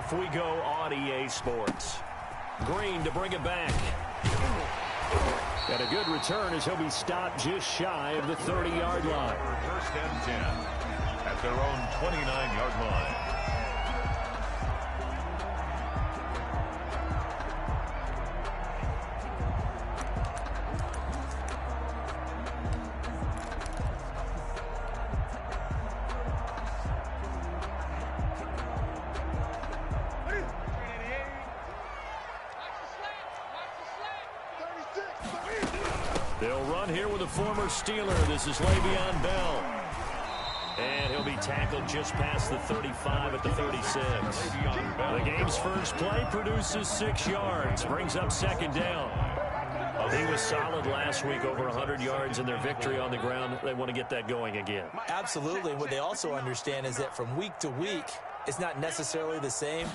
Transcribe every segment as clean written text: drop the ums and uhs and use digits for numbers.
Off we go on EA Sports. Green to bring it back. Got a good return as he'll be stopped just shy of the 30-yard line. First and 10 at their own 29-yard line. They'll run here with a former Steeler. This is Le'Veon Bell. And he'll be tackled just past the 35 at the 36. The game's first play produces 6 yards. Brings up second down. He was solid last week, over 100 yards in their victory on the ground. They want to get that going again. Absolutely. What they also understand is that from week to week, it's not necessarily the same,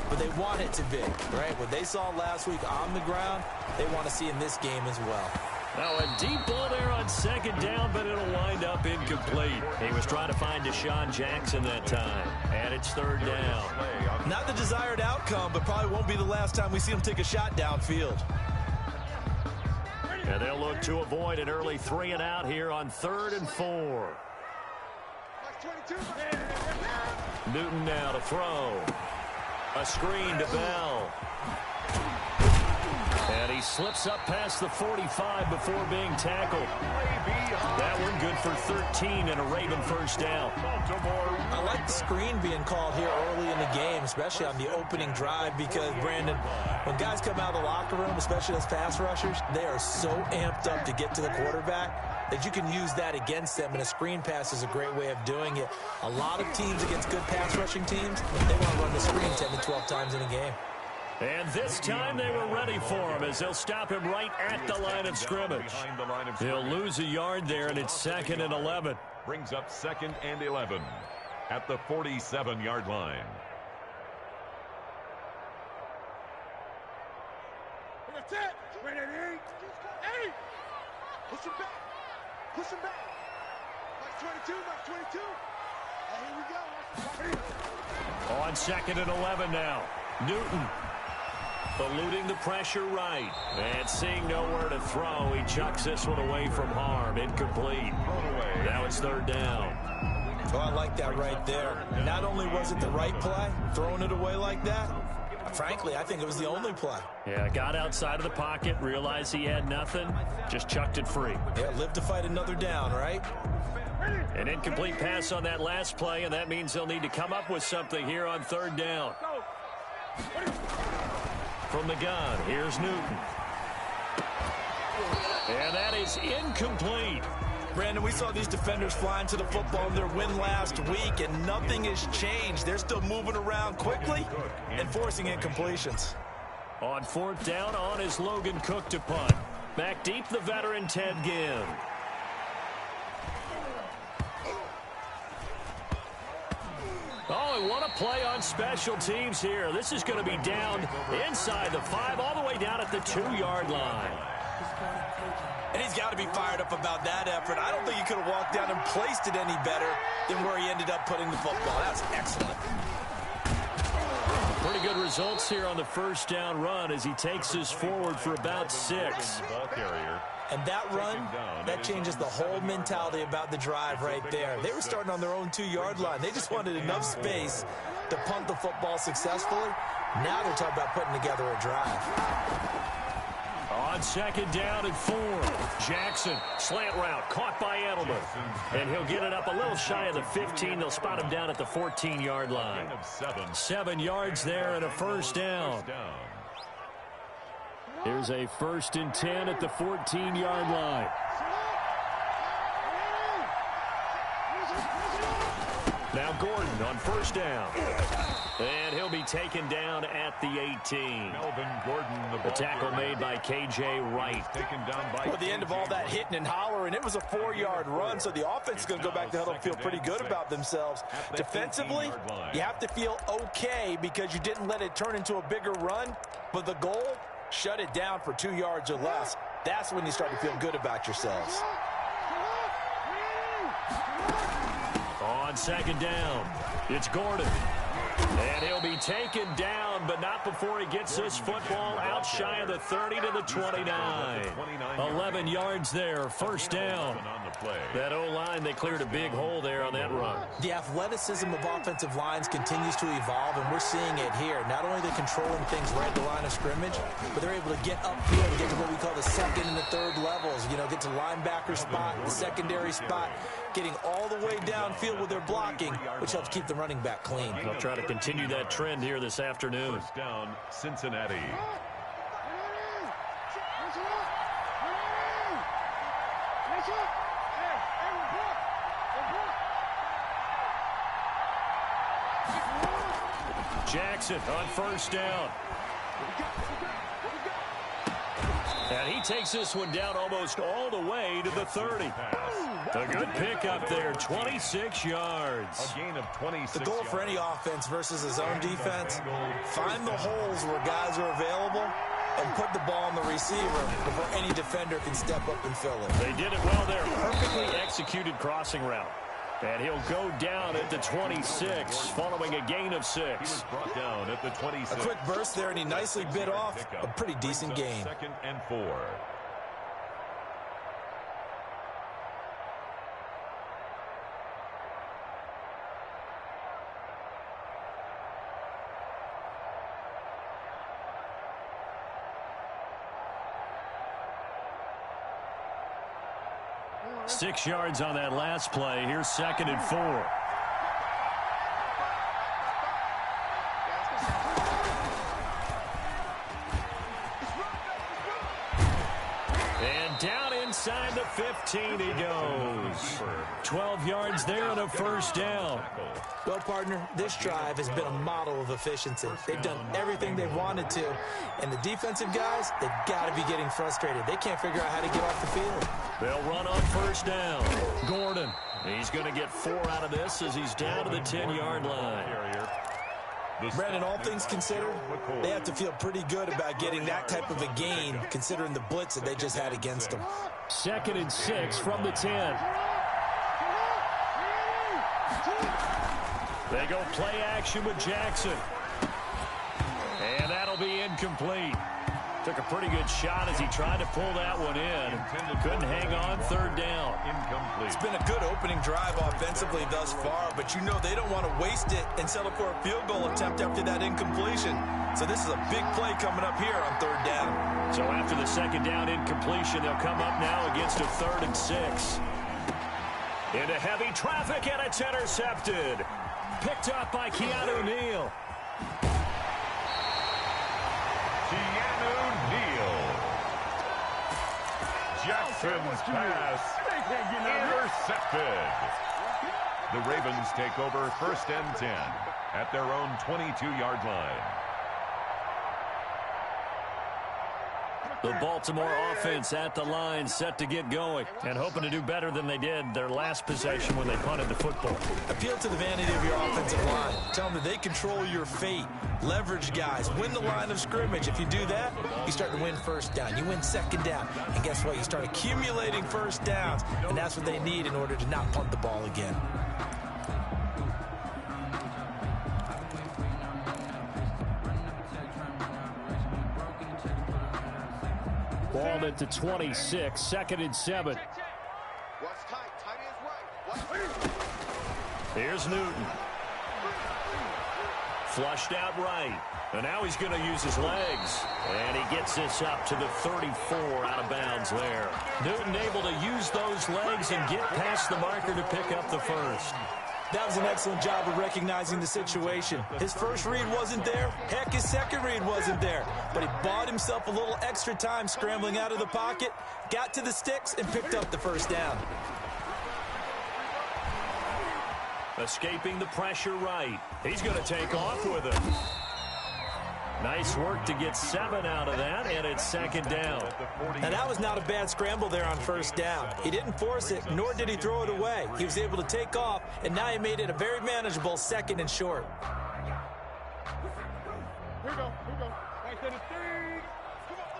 but they want it to be, right? What they saw last week on the ground, they want to see in this game as well. Now a deep ball there on second down, but it'll wind up incomplete. He was trying to find Deshaun Jackson that time, and it's third down. Not the desired outcome, but probably won't be the last time we see him take a shot downfield. And they'll look to avoid an early 3-and-out here on 3rd and 4. Newton now to throw. A screen to Bell. And he slips up past the 45 before being tackled. That one good for 13 and a Raven first down. I like the screen being called here early in the game, especially on the opening drive, because, Brandon, when guys come out of the locker room, especially as pass rushers, they are so amped up to get to the quarterback that you can use that against them, and a screen pass is a great way of doing it. A lot of teams against good pass rushing teams, they want to run the screen 10 to 12 times in a game. And this time they were ready for him as they'll stop him right at the line of scrimmage. He'll lose a yard there, and it's 2nd and 11. Brings up 2nd and 11 at the 47-yard line. That's it. Wait, 8. Push him back. Push him back. Mark 22, Mark 22. Here we go. On 2nd and 11 now. Newton eluding the pressure right. And seeing nowhere to throw, he chucks this one away from harm. Incomplete. Now it's 3rd down. Oh, I like that right there. Not only was it the right play, throwing it away like that, frankly, I think it was the only play. Yeah, got outside of the pocket, realized he had nothing, just chucked it free. Yeah, live to fight another down, right? An incomplete pass on that last play, and that means they'll need to come up with something here on 3rd down. From the gun, here's Newton. And that is incomplete. Brandon, we saw these defenders flying to the football in their win last week, and nothing has changed. They're still moving around quickly and forcing incompletions. On 4th down, on is Logan Cook to punt. Back deep, the veteran Ted Ginn. Oh, and what a play on special teams here. This is going to be down inside the 5, all the way down at the 2-yard line. And he's got to be fired up about that effort. I don't think he could have walked down and placed it any better than where he ended up putting the football. That's excellent. Pretty good results here on the 1st down run as he takes us forward for about 6. And that run, that changes the whole mentality about the drive right there. They were starting on their own 2-yard line. They just wanted enough space to punt the football successfully. Now they're talking about putting together a drive. On 2nd down and 4, Jackson, slant route, caught by Edelman. And he'll get it up a little shy of the 15. They'll spot him down at the 14-yard line. 7 yards there and a 1st down. Here's a 1st and 10 at the 14-yard line. Now Gordon on 1st down. And he'll be taken down at the 18. Melvin Gordon, the tackle made by K.J. Wright. Taken down by at the end of all that hitting and hollering, it was a 4-yard run, so the offense is going to go back to huddle and feel pretty good about themselves. Defensively, you have to feel okay because you didn't let it turn into a bigger run, but the goal, shut it down for 2 yards or less. That's when you start to feel good about yourselves. On 2nd down, it's Gordon. And he'll be taken down, but not before he gets this football out shy of the 30 to the 29. 11 yards there, first down. That O-line, they cleared a big hole there on that run. The athleticism of offensive lines continues to evolve, and we're seeing it here. Not only are they controlling things right at the line of scrimmage, but they're able to get upfield and get to what we call the second and the third levels. You know, get to linebacker spot, the secondary spot, getting all the way downfield with their blocking, which helps keep the running back clean. They'll try to continue that trend here this afternoon. First down, Cincinnati. Jackson on first down. And he takes this one down almost all the way to the 30. A good pickup there, 26 yards. A gain of 26 The goal for any offense versus his own defense, find the holes where guys are available and put the ball on the receiver before any defender can step up and fill it. They did it well there. Perfectly executed crossing route. And he'll go down at the 26, following a gain of 6. Brought down at the 26. A quick burst there, and he nicely bit off a pretty decent gain. Second and 4. Six yards on that last play. Here's second and 4. And down inside the 15 he goes. 12 yards there and a first down. Well, partner, this drive has been a model of efficiency. They've done everything they've wanted to, and the defensive guys, they've got to be getting frustrated. They can't figure out how to get off the field. They'll run on first down. Gordon, he's going to get 4 out of this as he's down to the 10-yard line. Brandon, all things considered, they have to feel pretty good about getting that type of a gain, considering the blitz that they just had against them. Second and 6 from the 10. They go play action with Jackson. And that'll be incomplete. Took a pretty good shot as he tried to pull that one in. Couldn't hang on, third down. Incomplete. It's been a good opening drive offensively thus far, but you know they don't want to waste it and settle for a field goal attempt after that incompletion. So this is a big play coming up here on third down. So after the second down incompletion, they'll come up now against a 3rd and 6. Into heavy traffic, and it's intercepted. Picked up by Keanu Neal. Jackson's pass intercepted. The Ravens take over 1st and 10 at their own 22-yard line. The Baltimore offense at the line, set to get going, and hoping to do better than they did their last possession when they punted the football. Appeal to the vanity of your offensive line. Tell them that they control your fate. Leverage guys. Win the line of scrimmage. If you do that, you start to win first down. You win second down. And guess what? You start accumulating first downs, and that's what they need in order to not punt the ball again. Ball at the 26, 2nd and 7. Here's Newton. Flushed out right. And now he's going to use his legs. And he gets this up to the 34 out of bounds there. Newton able to use those legs and get past the marker to pick up the first. That was an excellent job of recognizing the situation. His first read wasn't there. Heck, his second read wasn't there. But he bought himself a little extra time scrambling out of the pocket, got to the sticks, and picked up the first down. Escaping the pressure right. He's going to take off with it. Nice work to get 7 out of that, and it's 2nd down. Now, that was not a bad scramble there on first down. He didn't force it, nor did he throw it away. He was able to take off, and now he made it a very manageable 2nd and short. Here we go. Right to the 3. Come on,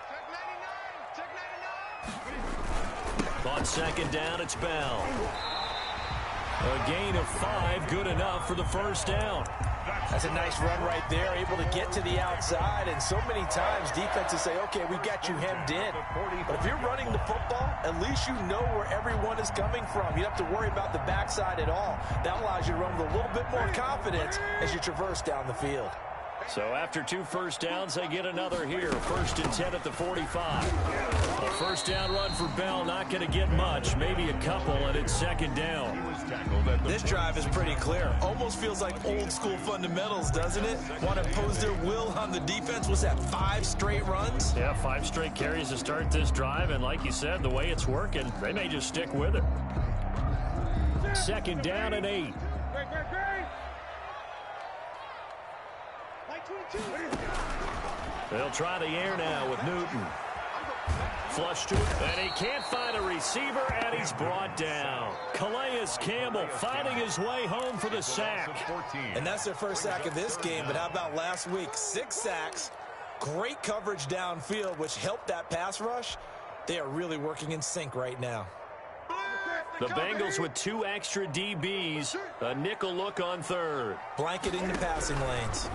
check 99. Check 99. On 2nd down, it's Bell. A gain of 5, good enough for the first down. That's a nice run right there, able to get to the outside, and so many times defenses say, okay, we got you hemmed in. But if you're running the football, at least you know where everyone is coming from. You don't have to worry about the backside at all. That allows you to run with a little bit more confidence as you traverse down the field. So after 2 first downs, they get another here. 1st and 10 at the 45. A first down run for Bell, not going to get much, maybe a couple, and it's 2nd down. This drive is pretty clear. Almost feels like old school fundamentals, doesn't it? Want to impose their will on the defense. Was that 5 straight runs? Yeah, 5 straight carries to start this drive, and like you said, the way it's working, they may just stick with it. 2nd down and 8. They'll try the air now with Newton. Flush to it, and he can't find a receiver, and he's brought down. Calais Campbell finding his way home for the sack. And that's their first sack of this game, but how about last week? 6 sacks, great coverage downfield, which helped that pass rush. They are really working in sync right now. The Bengals with 2 extra DBs, a nickel look on 3rd. Blanketing the passing lanes.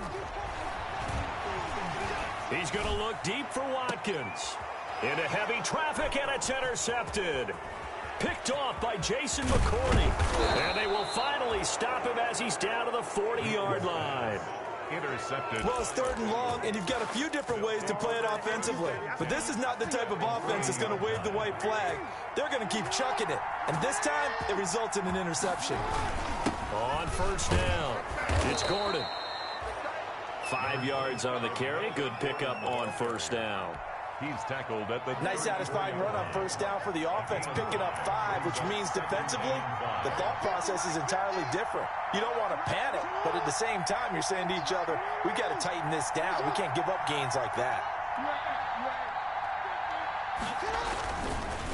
He's going to look deep for Watkins. Into heavy traffic, and it's intercepted. Picked off by Jason McCourty. And they will finally stop him as he's down to the 40-yard line. Intercepted. Well, it's 3rd and long, and you've got a few different ways to play it offensively. But this is not the type of offense that's going to wave the white flag. They're going to keep chucking it. And this time, it results in an interception. On 1st down, it's Gordon. 5 yards on the carry. Good pickup on 1st down. He's tackled at the... Nice satisfying run on 1st down for the offense, picking up 5, which means defensively, the thought process is entirely different. You don't want to panic, but at the same time, you're saying to each other, we got to tighten this down. We can't give up gains like that.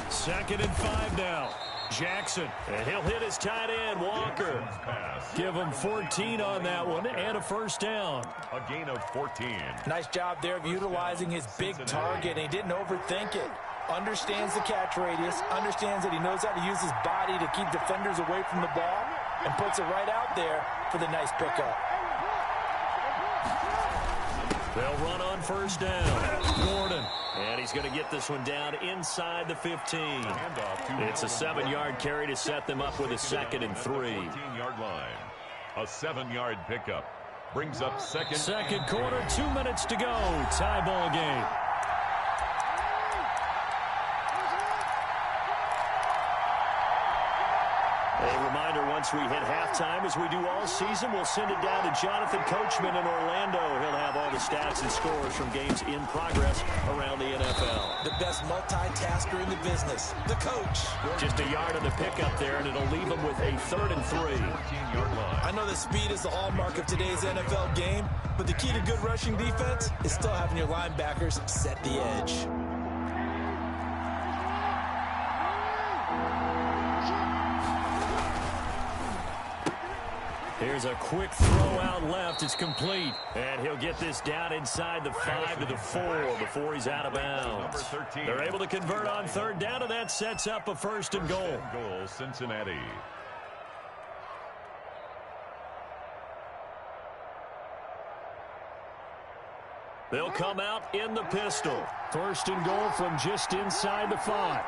2nd and 5 now. Jackson, and he'll hit his tight end, Walker. Give him 14 on that one, and a 1st down. A gain of 14. Nice job there of utilizing his big target, and he didn't overthink it. Understands the catch radius, understands that he knows how to use his body to keep defenders away from the ball, and puts it right out there for the nice pickup. They'll run on 1st down. Gordon. And he's going to get this one down inside the 15. It's a 7-yard carry to set them up with a 2nd and 3. 14-yard line. A 7-yard pickup. Brings up second quarter, 2 minutes to go. Tie ball game. A reminder, once we hit halftime, as we do all season, we'll send it down to Jonathan Coachman in Orlando. He'll have all the stats and scores from games in progress around the NFL. The best multitasker in the business, the coach. Just a yard of the pickup there, and it'll leave him with a 3rd and 3. 14-yard line. I know that speed is the hallmark of today's NFL game, but the key to good rushing defense is still having your linebackers set the edge. Here's a quick throw out left. It's complete. And he'll get this down inside the 5 to the 4 before he's out of bounds. They're able to convert on 3rd down, and that sets up a 1st and goal. Cincinnati. They'll come out in the pistol. 1st and goal from just inside the 5.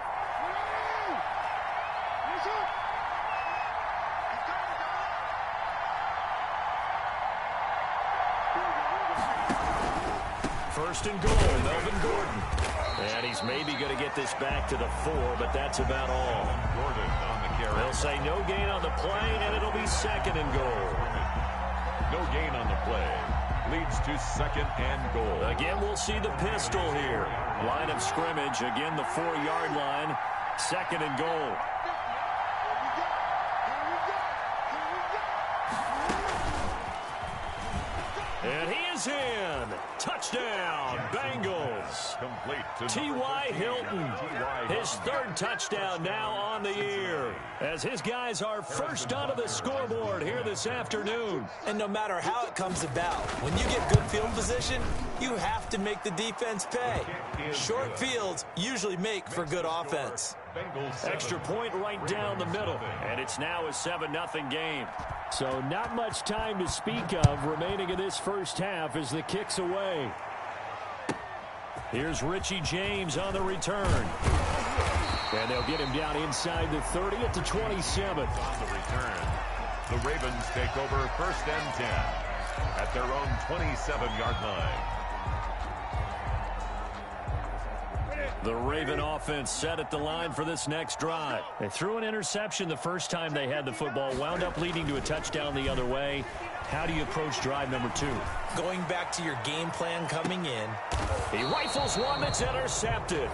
First and goal, Melvin Gordon. And he's maybe going to get this back to the 4, but that's about all. Gordon on the carry. They'll say no gain on the play, and it'll be 2nd and goal. No gain on the play. Leads to 2nd and goal. Again, we'll see the pistol here. Line of scrimmage, again the 4-yard line. 2nd and goal. And he is in. Touchdown, Bengals. Complete to T.Y. Hilton. His 3rd touchdown now on the year, as his guys are first onto the scoreboard here this afternoon. And no matter how it comes about, when you get good field position, you have to make the defense pay. Short fields usually make for good offense. Extra point right down the middle, and it's now a 7-0 game. So not much time to speak of remaining in this first half as the kick's away. Here's Richie James on the return. And they'll get him down inside the 30 at the 27. On the return, the Ravens take over 1st and 10 at their own 27-yard line. The Raven offense set at the line for this next drive. They threw an interception the first time they had the football, wound up leading to a touchdown the other way. How do you approach drive number 2? Going back to your game plan coming in. He rifles one that's intercepted.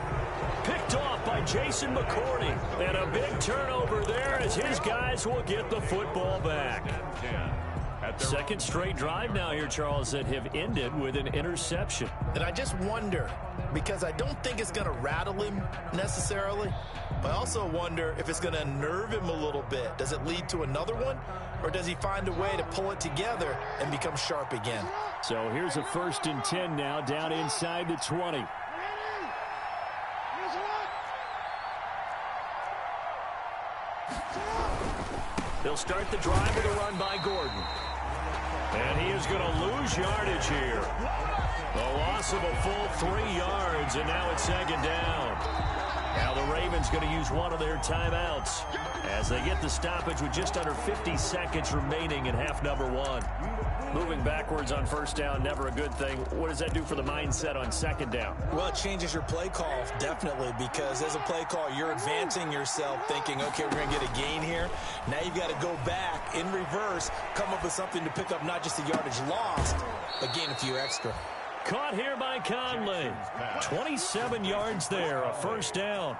Picked off by Jason McCourty. And a big turnover there as his guys will get the football back. Second straight drive now here, Charles, that have ended with an interception. And I just wonder, because I don't think it's going to rattle him necessarily, but I also wonder if it's going to unnerve him a little bit. Does it lead to another one, or does he find a way to pull it together and become sharp again? So here's a 1st and 10 now, down inside the 20. They'll start the drive with a run by Gordon. And he is going to lose yardage here. A loss of a full 3 yards, and now it's 2nd down. Now the Ravens going to use one of their timeouts as they get the stoppage with just under 50 seconds remaining in half number 1. Moving backwards on 1st down, never a good thing. What does that do for the mindset on 2nd down? Well, it changes your play call, definitely, because as a play call, you're advancing yourself thinking, okay, we're going to get a gain here. Now you've got to go back in reverse, come up with something to pick up not just the yardage lost, but gain a few extra. Caught here by Conley. 27 yards there, a 1st down.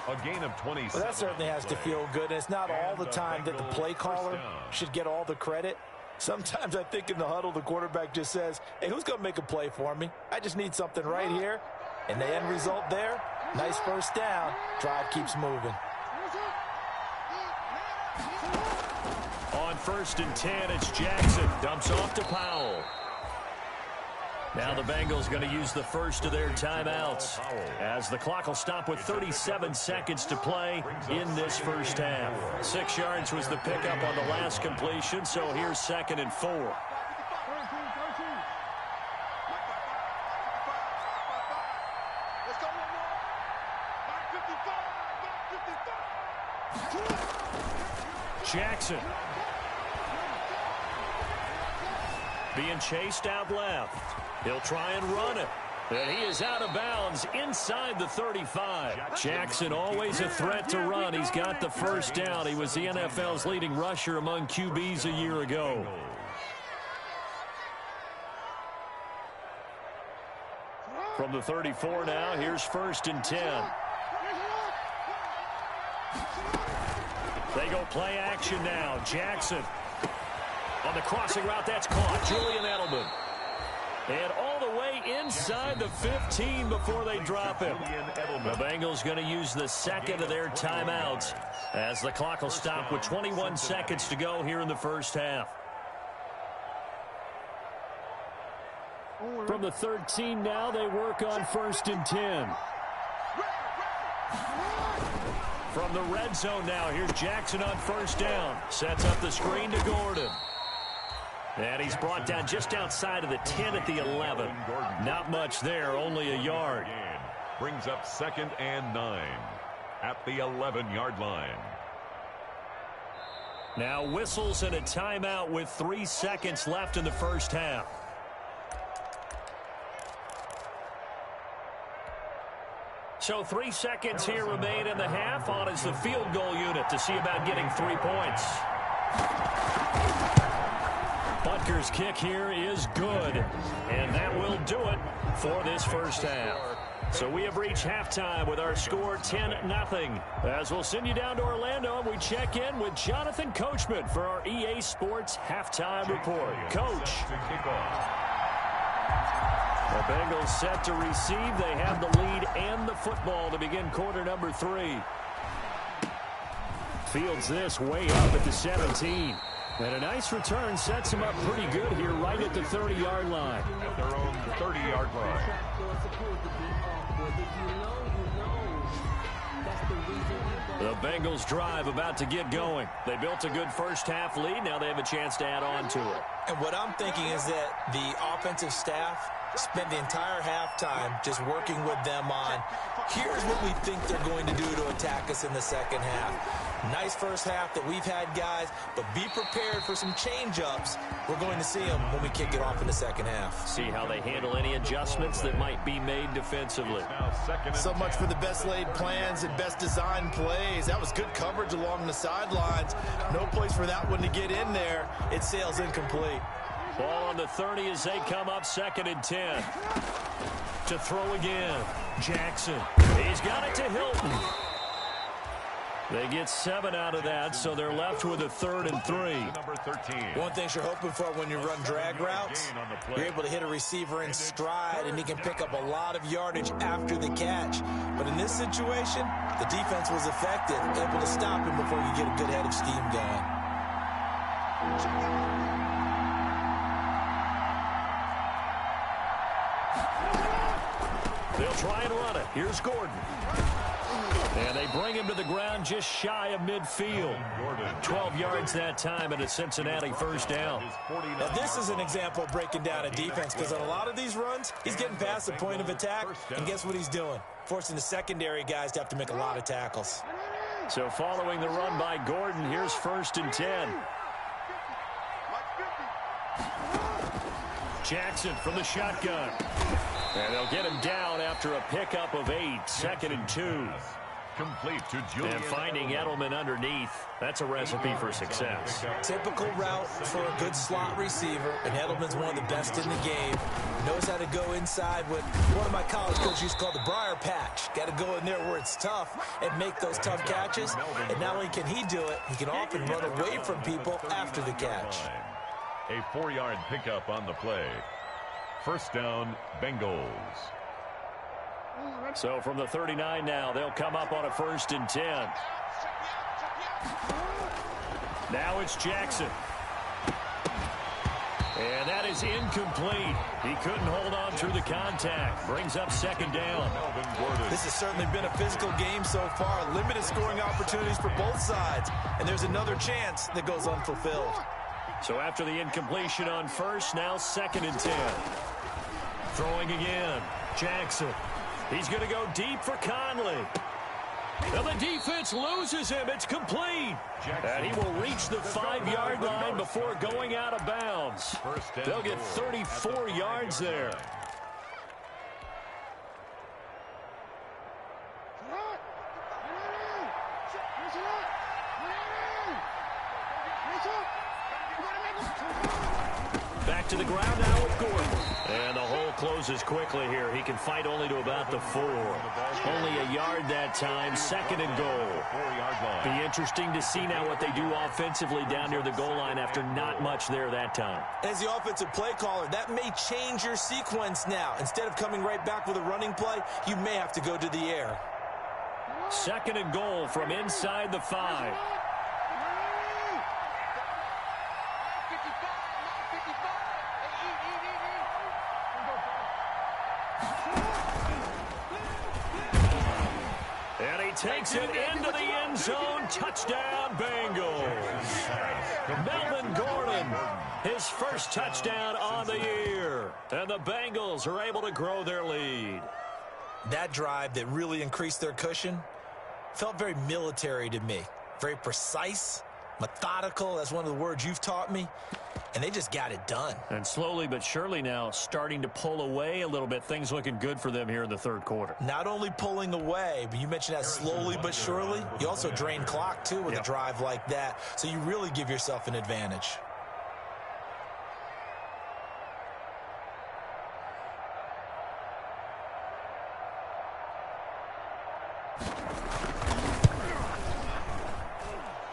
A gain of 27. Well, that certainly has to feel good. And it's not all the time that the play caller should get all the credit. Sometimes I think in the huddle, the quarterback just says, hey, who's going to make a play for me? I just need something right here. And the end result there, nice 1st down. Drive keeps moving. On 1st and 10, it's Jackson. Dumps off to Powell. Now the Bengals going to use the first of their timeouts as the clock will stop with 37 seconds to play in this first half. 6 yards was the pickup on the last completion, so here's 2nd and 4. Jackson being chased out left. He'll try and run it. And he is out of bounds inside the 35. Jackson always a threat to run. He's got the 1st down. He was the NFL's leading rusher among QBs a year ago. From the 34 now, here's 1st and 10. They go play action now. Jackson on the crossing route. That's caught. Julian Edelman. And all the way inside the 15 before they drop him. The Bengals going to use the 2nd of their timeouts as the clock will stop with 21 seconds to go here in the first half. From the 13 now, they work on 1st and 10. From the red zone now, here's Jackson on 1st down. Sets up the screen to Gordon. And he's brought down just outside of the 10 at the 11. Not much there, only a yard. Brings up 2nd and 9 at the 11-yard line. Now whistles and a timeout with 3 seconds left in the first half. So 3 seconds here remain in the half. On is the field goal unit to see about getting 3 points. Butker's kick here is good, and that will do it for this first half. So we have reached halftime with our score 10-0. As we'll send you down to Orlando, and we check in with Jonathan Coachman for our EA Sports Halftime Report. Coach. The Bengals set to receive. They have the lead and the football to begin quarter number 3. Fields this way up at the 17. And a nice return sets him up pretty good here right at the 30-yard line. At their own 30-yard line. The Bengals drive about to get going. They built a good first-half lead. Now they have a chance to add on to it. And what I'm thinking is that the offensive staff spent the entire halftime just working with them on, here's what we think they're going to do to attack us in the second half. Nice first half that we've had, guys, but be prepared for some change-ups. We're going to see them when we kick it off in the second half. See how they handle any adjustments that might be made defensively. So much for the best laid plans and best designed plays. That was good coverage along the sidelines. No place for that one to get in there. It sails incomplete. Ball on the 30 as they come up 2nd and 10. To throw again. Jackson. He's got it to Hilton. They get 7 out of that, so they're left with a 3rd and 3. One thing you're hoping for when you run drag routes, you're able to hit a receiver in stride, and he can pick up a lot of yardage after the catch. But in this situation, the defense was effective, able to stop him before you get a good head of steam going. They'll try and run it. Here's Gordon. And they bring him to the ground just shy of midfield. 12 yards that time and a Cincinnati first down. Now, this is an example of breaking down a defense, because on a lot of these runs, he's getting past the point of attack, and guess what he's doing? Forcing the secondary guys to have to make a lot of tackles. So following the run by Gordon, here's 1st and 10. Jackson from the shotgun. And they'll get him down after a pickup of 8, 2nd and 2. Complete to Julian. And finding Edelman underneath, that's a recipe for success. Typical route for a good slot receiver, and Edelman's one of the best in the game. Knows how to go inside what one of my college coaches used to call the briar patch. Got to go in there where it's tough and make those tough catches. And not only can he do it, he can often run away from people after the catch. A 4-yard pickup on the play. First down, Bengals. So from the 39 now, they'll come up on a 1st and 10. Now it's Jackson. And that is incomplete. He couldn't hold on through the contact. Brings up 2nd down. This has certainly been a physical game so far. Limited scoring opportunities for both sides. And there's another chance that goes unfulfilled. So after the incompletion on 1st, now 2nd and 10. Throwing again. Jackson. He's going to go deep for Conley. And the defense loses him. It's complete. And he will reach the 5-yard line before going out of bounds. They'll get 34 yards there. Back to the ground now with Gordon. And the hole closes quickly here. He can fight only to about the 4. Only a yard that time. 2nd and goal. Be interesting to see now what they do offensively down near the goal line after not much there that time. As the offensive play caller, that may change your sequence now. Instead of coming right back with a running play, you may have to go to the air. 2nd and goal from inside the 5. And he takes it into the end zone. Touchdown, Bengals. Melvin Gordon, his first touchdown on the year. And the Bengals are able to grow their lead. That drive that really increased their cushion felt very military to me. Very precise, methodical. That's one of the words you've taught me. And they just got it done. And slowly but surely now starting to pull away a little bit. Things looking good for them here in the 3rd quarter. Not only pulling away, but you mentioned that slowly but surely. You also drain clock, too, with a drive like that. So you really give yourself an advantage.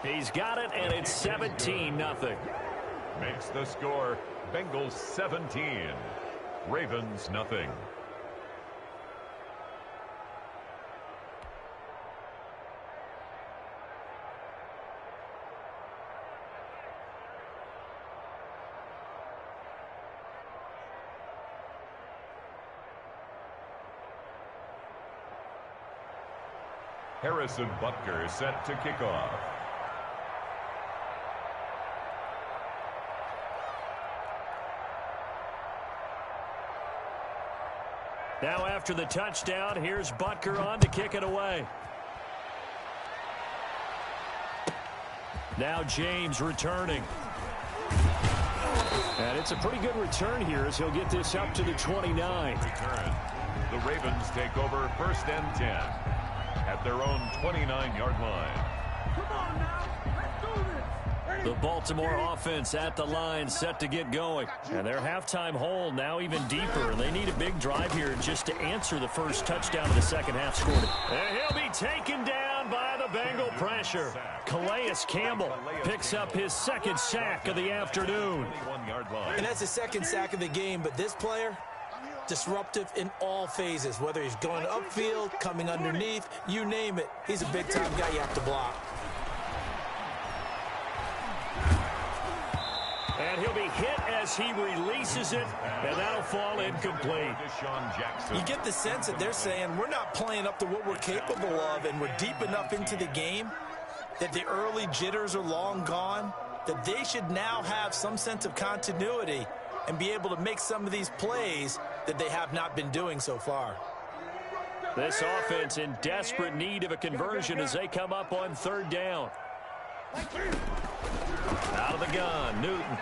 He's got it, and it's 17-0. Makes the score Bengals 17, Ravens nothing. Harrison Butker set to kick off. Now after the touchdown, here's Butker on to kick it away. Now James returning. And it's a pretty good return here as he'll get this up to the 29. Return. The Ravens take over 1st and 10 at their own 29-yard line. Come on now. Let's do this. The Baltimore offense at the line set to get going. And their halftime hole now even deeper. And they need a big drive here just to answer the first touchdown of the second half scored. And he'll be taken down by the Bengal pressure. Calais Campbell picks up his second sack of the afternoon. And that's the second sack of the game, but this player, disruptive in all phases, whether he's going upfield, coming underneath, you name it. He's a big-time guy you have to block. And he'll be hit as he releases it, and that'll fall incomplete. You get the sense that they're saying we're not playing up to what we're capable of, and we're deep enough into the game that the early jitters are long gone, that they should now have some sense of continuity and be able to make some of these plays that they have not been doing so far. This offense in desperate need of a conversion as they come up on 3rd down. Out of the gun, Newton.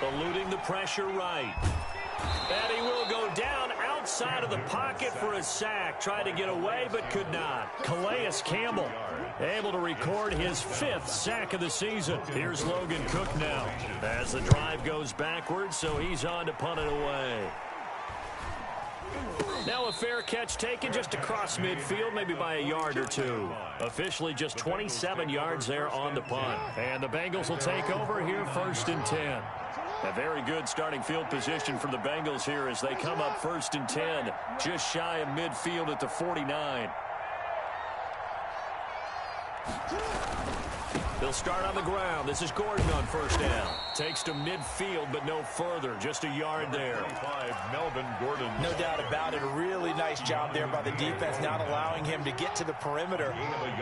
Eluding the pressure right. And he will go down outside of the pocket for a sack. Tried to get away, but could not. Calais Campbell able to record his 5th sack of the season. Here's Logan Cook now as the drive goes backwards, so he's on to punt it away. Now a fair catch taken just across midfield, maybe by a yard or two. Officially just 27 yards there on the punt. And the Bengals will take over here 1st and 10. A very good starting field position for the Bengals here as they come up 1st and 10, just shy of midfield at the 49. They'll start on the ground. This is Gordon on 1st down. Takes to midfield, but no further. Just a yard there. Melvin Gordon. No doubt about it. A really nice job there by the defense, not allowing him to get to the perimeter.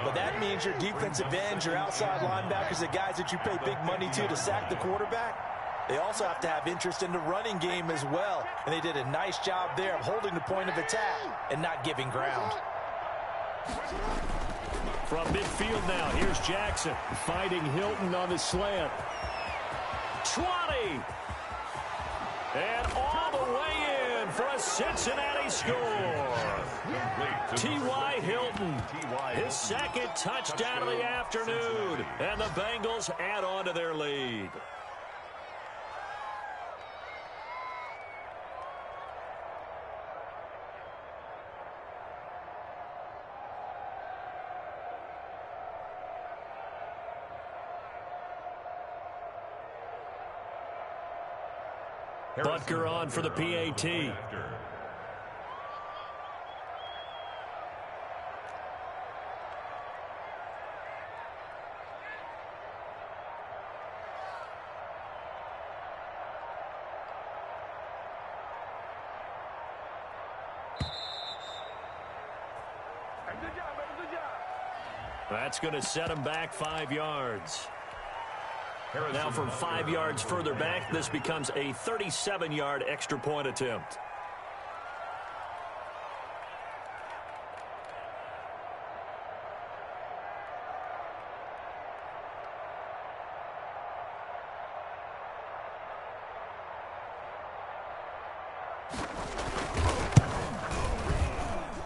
But that means your defensive ends, your outside linebackers, the guys that you pay big money to sack the quarterback, they also have to have interest in the running game as well. And they did a nice job there of holding the point of attack and not giving ground. From midfield now, here's Jackson fighting Hilton on the slant. 20! And all the way in for a Cincinnati score. T.Y. Hilton, his 2nd touchdown of the afternoon. And the Bengals add on to their lead. Butker on for the PAT. That's going to set him back 5 yards. Now from 5 yards further back, this becomes a 37-yard extra point attempt.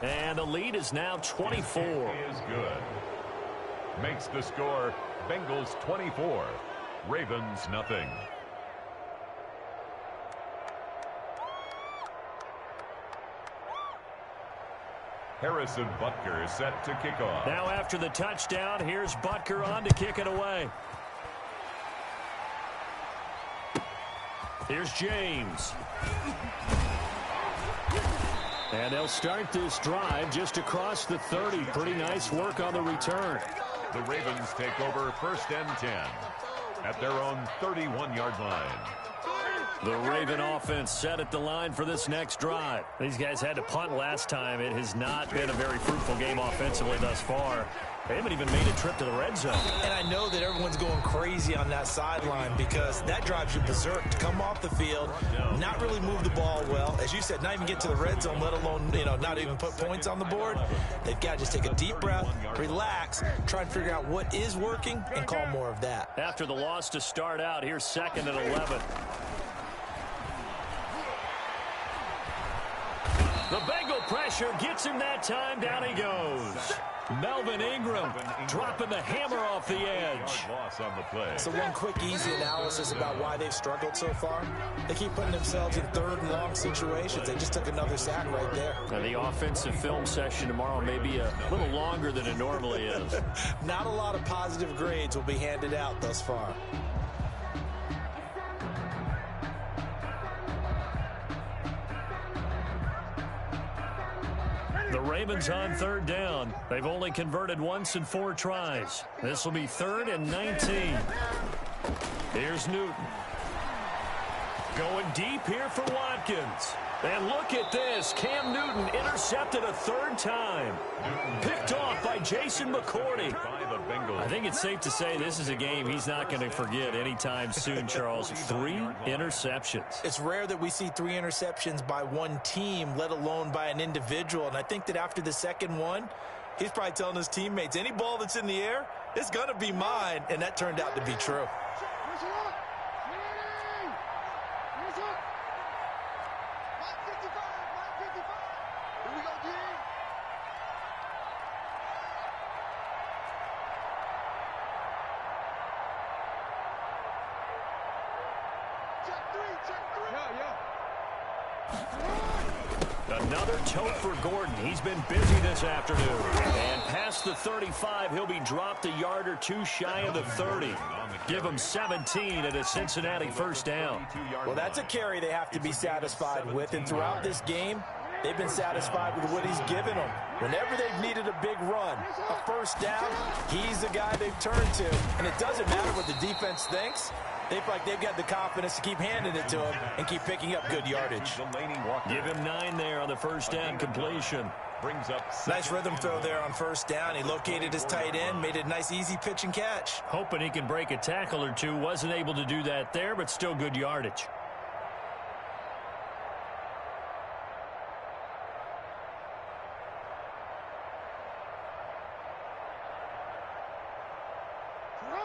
And the lead is now 24. Is good. Makes the score Bengals 24. Ravens nothing. Harrison Butker is set to kick off. Now after the touchdown, here's Butker on to kick it away. Here's James. And they'll start this drive just across the 30. Pretty nice work on the return. The Ravens take over 1st and 10 at their own 31-yard line. The Raven offense set at the line for this next drive. These guys had to punt last time. It has not been a very fruitful game offensively thus far. They haven't even made a trip to the red zone. And I know that everyone's going crazy on that sideline because that drives you berserk to come off the field, not really move the ball well. As you said, not even get to the red zone, let alone, not even put points on the board. They've got to just take a deep breath, relax, try and figure out what is working, and call more of that. After the loss to start out, here's 2nd and 11. The Bengal pressure gets him that time. Down he goes. Melvin Ingram dropping the hammer off the edge. So one quick, easy analysis about why they've struggled so far. They keep putting themselves in 3rd and long situations. They just took another sack right there. Now the offensive film session tomorrow may be a little longer than it normally is. Not a lot of positive grades will be handed out thus far. The Ravens on 3rd down. They've only converted once in 4 tries. This will be 3rd and 19. Here's Newton. Going deep here for Watkins. And look at this. Cam Newton intercepted a 3rd time. Picked off by Jason McCourty. I think it's safe to say this is a game he's not going to forget anytime soon, Charles. 3 interceptions. It's rare that we see 3 interceptions by one team, let alone by an individual. And I think that after the 2nd one, he's probably telling his teammates, any ball that's in the air, it's going to be mine. And that turned out to be true. Another tote for Gordon. He's been busy this afternoon. And past the 35, he'll be dropped a yard or 2 shy of the 30. Give him 17 at a Cincinnati 1st down. Well, that's a carry they have to be satisfied with. And throughout this game, they've been satisfied with what he's given them. Whenever they've needed a big run, a 1st down, he's the guy they've turned to. And it doesn't matter what the defense thinks. They feel like they've got the confidence to keep handing it to him and keep picking up good yardage. Give him 9 there on the 1st down completion. Brings up nice rhythm throw there on 1st down. He located his tight end, made it a nice easy pitch and catch. Hoping he can break a tackle or 2. Wasn't able to do that there, but still good yardage.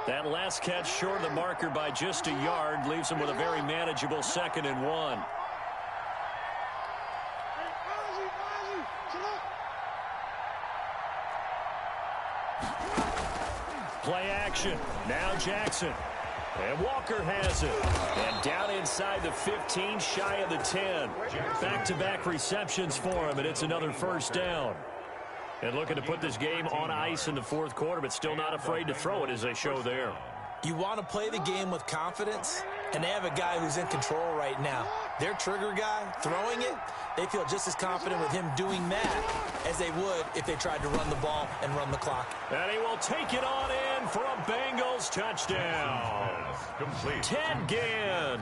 That last catch short of the marker by just a yard leaves him with a very manageable 2nd and 1. Play action. Now Jackson. And Walker has it. And down inside the 15, shy of the 10. Back-to-back receptions for him, and it's another 1st down. And looking to put this game on ice in the 4th quarter, but still not afraid to throw it as they show there. You want to play the game with confidence, and they have a guy who's in control right now. Their trigger guy, throwing it, they feel just as confident with him doing that as they would if they tried to run the ball and run the clock. And he will take it on in for a Bengals touchdown. Ted Ginn.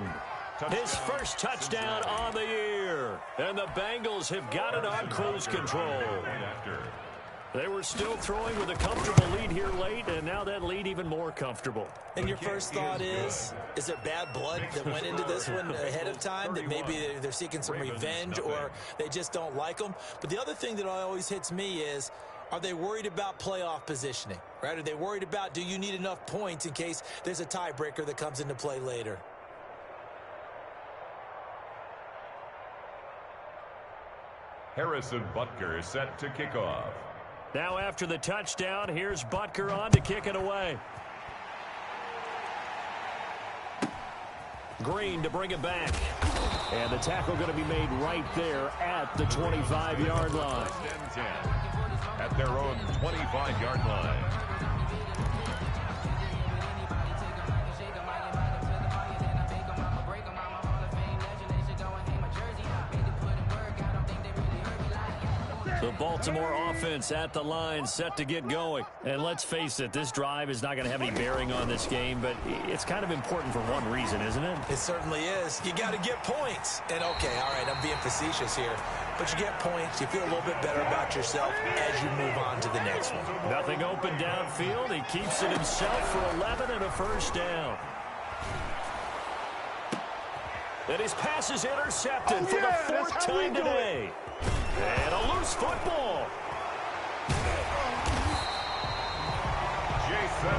His 1st touchdown on the year. And the Bengals have got it on cruise control. They were still throwing with a comfortable lead here late, and now that lead even more comfortable. And your first thought is there bad blood that went into this one ahead of time, that maybe they're seeking some revenge or they just don't like them? But the other thing that always hits me is, are they worried about playoff positioning, right? Are they worried about, do you need enough points in case there's a tiebreaker that comes into play later? Harrison Butker set to kick off. Now after the touchdown, here's Butker on to kick it away. Green to bring it back. And the tackle going to be made right there at the 25-yard line. At their own 25-yard line. The Baltimore offense at the line, set to get going. And let's face it, this drive is not going to have any bearing on this game, but it's kind of important for one reason, isn't it? It certainly is. You got to get points. And, okay, all right, I'm being facetious here. But you get points, you feel a little bit better about yourself as you move on to the next one. Nothing open downfield. He keeps it himself for 11 and a first down. And his pass is intercepted for the fourth time today. And a loose football.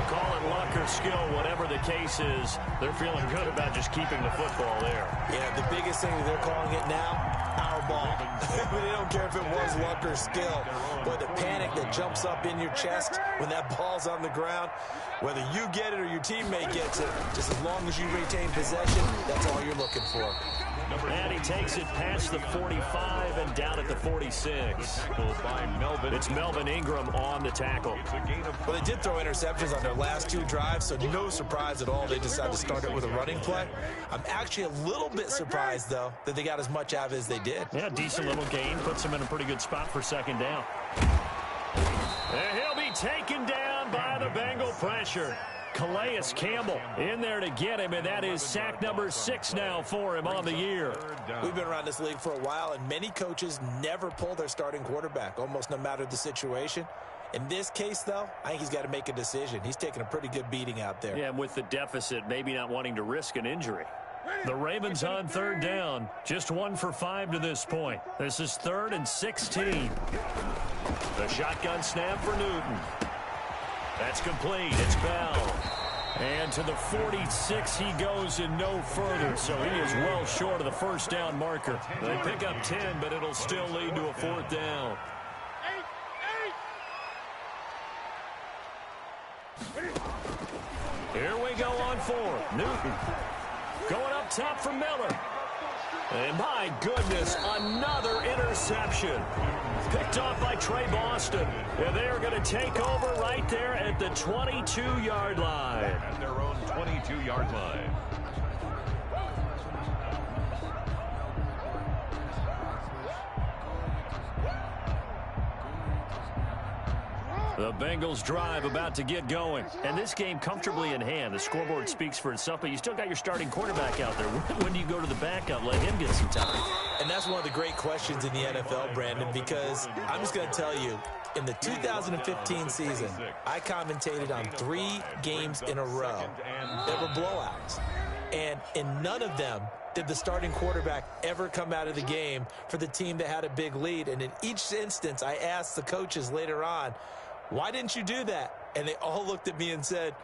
Call it luck or skill, whatever the case is. They're feeling good about just keeping the football there. Yeah, the biggest thing that they're calling it now, our ball. They don't care if it was luck or skill. But the panic that jumps up in your chest when that ball's on the ground, whether you get it or your teammate gets it, just as long as you retain possession, that's all you're looking for. And he takes it past the 45 and down at the 46. It's Melvin Ingram on the tackle. Well, they did throw interceptions on their last two drives, so no surprise at all they decided to start it with a running play. I'm actually a little bit surprised, though, that they got as much out of it as they did. Yeah, decent little gain. Puts him in a pretty good spot for second down. And he'll be taken down by the Bengal pressure. Calais Campbell in there to get him, and that is sack number 6 now for him on the year. We've been around this league for a while, and many coaches never pull their starting quarterback, almost no matter the situation. In this case, though, I think he's got to make a decision. He's taking a pretty good beating out there. Yeah, and with the deficit, maybe not wanting to risk an injury. The Ravens on third down, just 1 for 5 to this point. This is 3rd and 16. The shotgun snap for Newton. That's complete. It's Bell. And to the 46 he goes and no further, so he is well short of the first down marker. They pick up 10, but it'll still lead to a 4th down. Here we go on 4. Newton going up top for Miller. And my goodness, another interception. Picked off by Trey Boston. And they are going to take over right there at the 22-yard line. At their own 22-yard line. The Bengals drive about to get going. And this game comfortably in hand. The scoreboard speaks for itself, but you still got your starting quarterback out there. When do you go to the backup, let him get some time? And that's one of the great questions in the NFL, Brandon, because I'm just going to tell you, in the 2015 season, I commentated on 3 games in a row that were blowouts. And in none of them did the starting quarterback ever come out of the game for the team that had a big lead. And in each instance, I asked the coaches later on, why didn't you do that? And they all looked at me and said,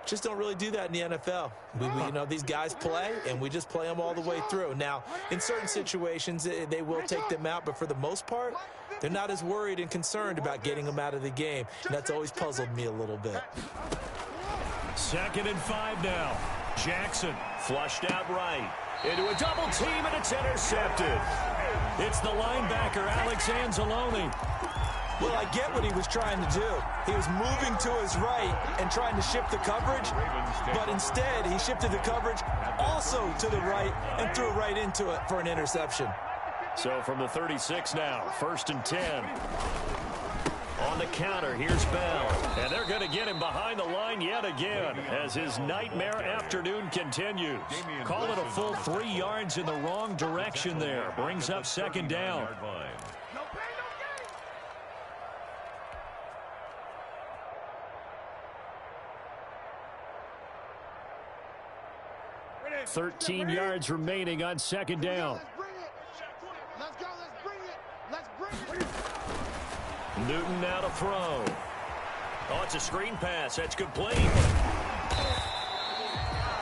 just don't really do that in the NFL. We you know, these guys play, and we just play them all the way through. Now, in certain situations, they will take them out, but for the most part, they're not as worried and concerned about getting them out of the game. And that's always puzzled me a little bit. 2nd and 5 now. Jackson flushed out right. Into a double team, and it's intercepted. It's the linebacker, Alex Anzalone. Well, I get what he was trying to do. He was moving to his right and trying to shift the coverage, but instead he shifted the coverage also to the right and threw right into it for an interception. So from the 36 now, 1st and 10. On the counter, here's Bell. And they're going to get him behind the line yet again as his nightmare afternoon continues. Call it a full 3 yards in the wrong direction there. Brings up 2nd down. 13 yards remaining on 2nd down. Let's go, let's bring it. Let's bring it. Newton now to throw. Oh, it's a screen pass. That's complete.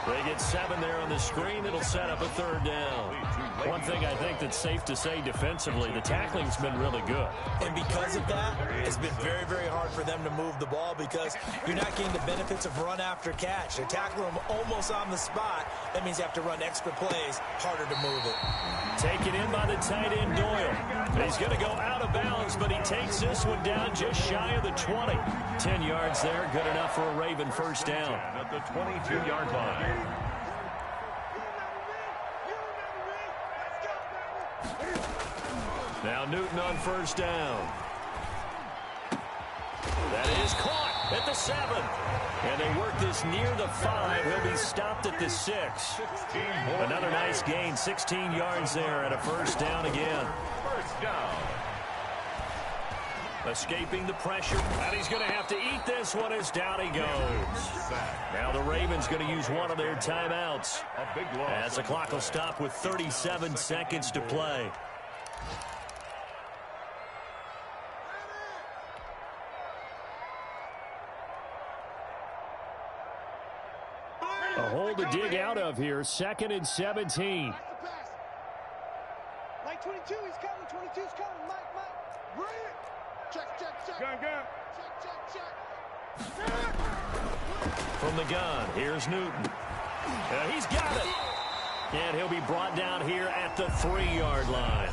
They get 7 there on the screen. It'll set up a 3rd down. One thing I think that's safe to say defensively, the tackling's been really good. And because of that, it's been very, very hard for them to move the ball because you're not getting the benefits of run after catch. They're tackling them almost on the spot. That means you have to run extra plays, harder to move it. Taken in by the tight end, Doyle. He's going to go out of bounds, but he takes this one down just shy of the 20. 10 yards there, good enough for a Raven 1st down. At the 22-yard line. Now Newton on first down. That is caught at the 7. And they work this near the 5. He'll be stopped at the 6. Another nice gain, 16 yards there at a first down again. First down. Escaping the pressure, and he's going to have to eat this one as down he goes. Now the Ravens going to use one of their timeouts as the clock will stop with 37 seconds to play. A hole to dig out of here, 2nd and 17. Mike 22, he's coming. 22's coming. Mike. Bring it. Check. Gun. Check. From the gun, here's Newton. He's got it. And he'll be brought down here at the 3-yard line.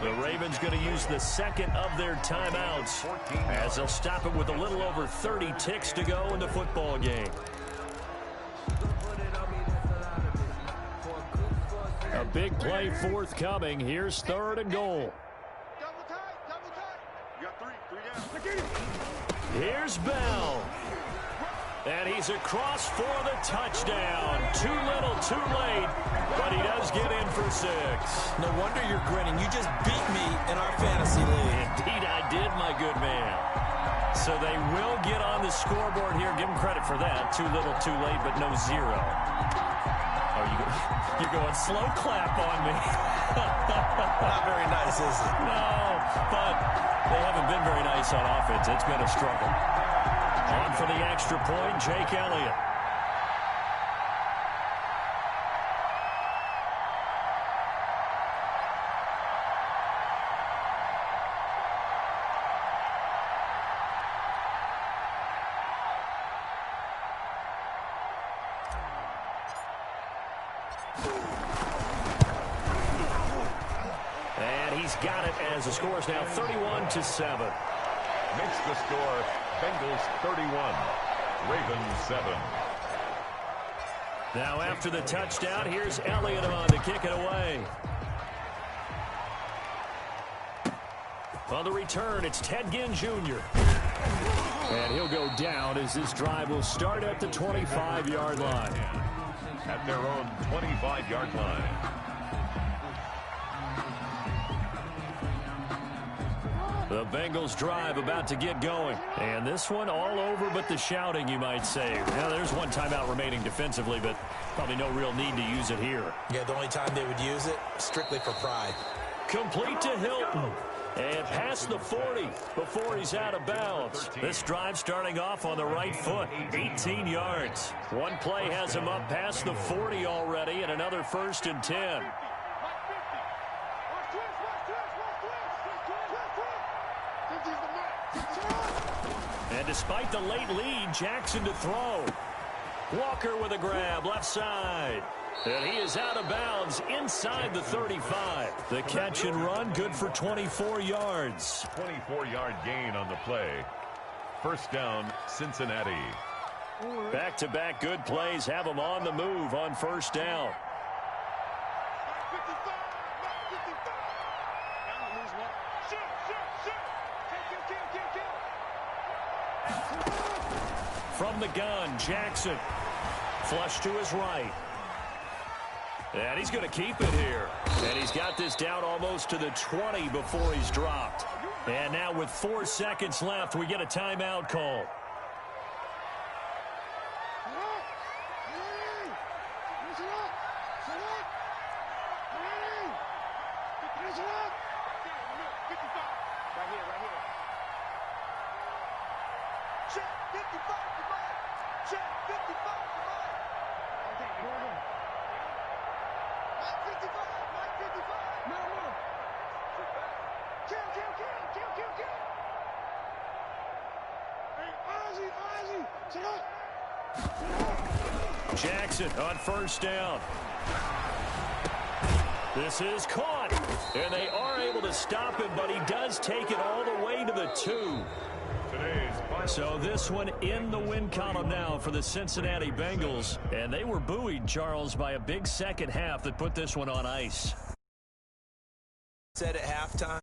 The Ravens going to use the 2nd of their timeouts as they'll stop it with a little over 30 ticks to go in the football game. A big play forthcoming. Here's 3rd and goal. Double tight. You got three down. Here's Bell. And he's across for the touchdown. Too little, too late, but he does get in for 6. No wonder you're grinning. You just beat me in our fantasy league. Indeed I did, my good man. So they will get on the scoreboard here. Give them credit for that. Too little, too late, but no 0. Oh, you're going slow clap on me. Not very nice, is it? No, but they haven't been very nice on offense. It's been a struggle. On for the extra point, Jake Elliott. And he's got it as the score is now 31-7. Makes the score Bengals 31, Ravens 7. Now after the touchdown, here's Elliott on to kick it away. On the return, it's Ted Ginn Jr. And he'll go down as this drive will start at the 25-yard line. At their own 25-yard line. The Bengals drive about to get going. And this one all over but the shouting, you might say. Now, there's one timeout remaining defensively, but probably no real need to use it here. Yeah, the only time they would use it, strictly for pride. Complete to Hilton. And past the 40 before he's out of bounds. This drive starting off on the right foot, 18 yards. One play has him up past the 40 already, and another 1st and 10. And despite the late lead, Jackson to throw. Walker with a grab, left side. And he is out of bounds inside the 35. The catch and run, good for 24 yards. 24-yard gain on the play. First down, Cincinnati. Back-to-back good plays have them on the move on first down. From the gun, Jackson. Flush to his right. And he's going to keep it here. And he's got this down almost to the 20 before he's dropped. And now with 4 seconds left, we get a timeout call. Jackson on first down. This is caught, and they are able to stop him, but he does take it all the way to the 2. So this one in the win column now for the Cincinnati Bengals, and they were buoyed, Charles, by a big second half that put this one on ice. said at halftime.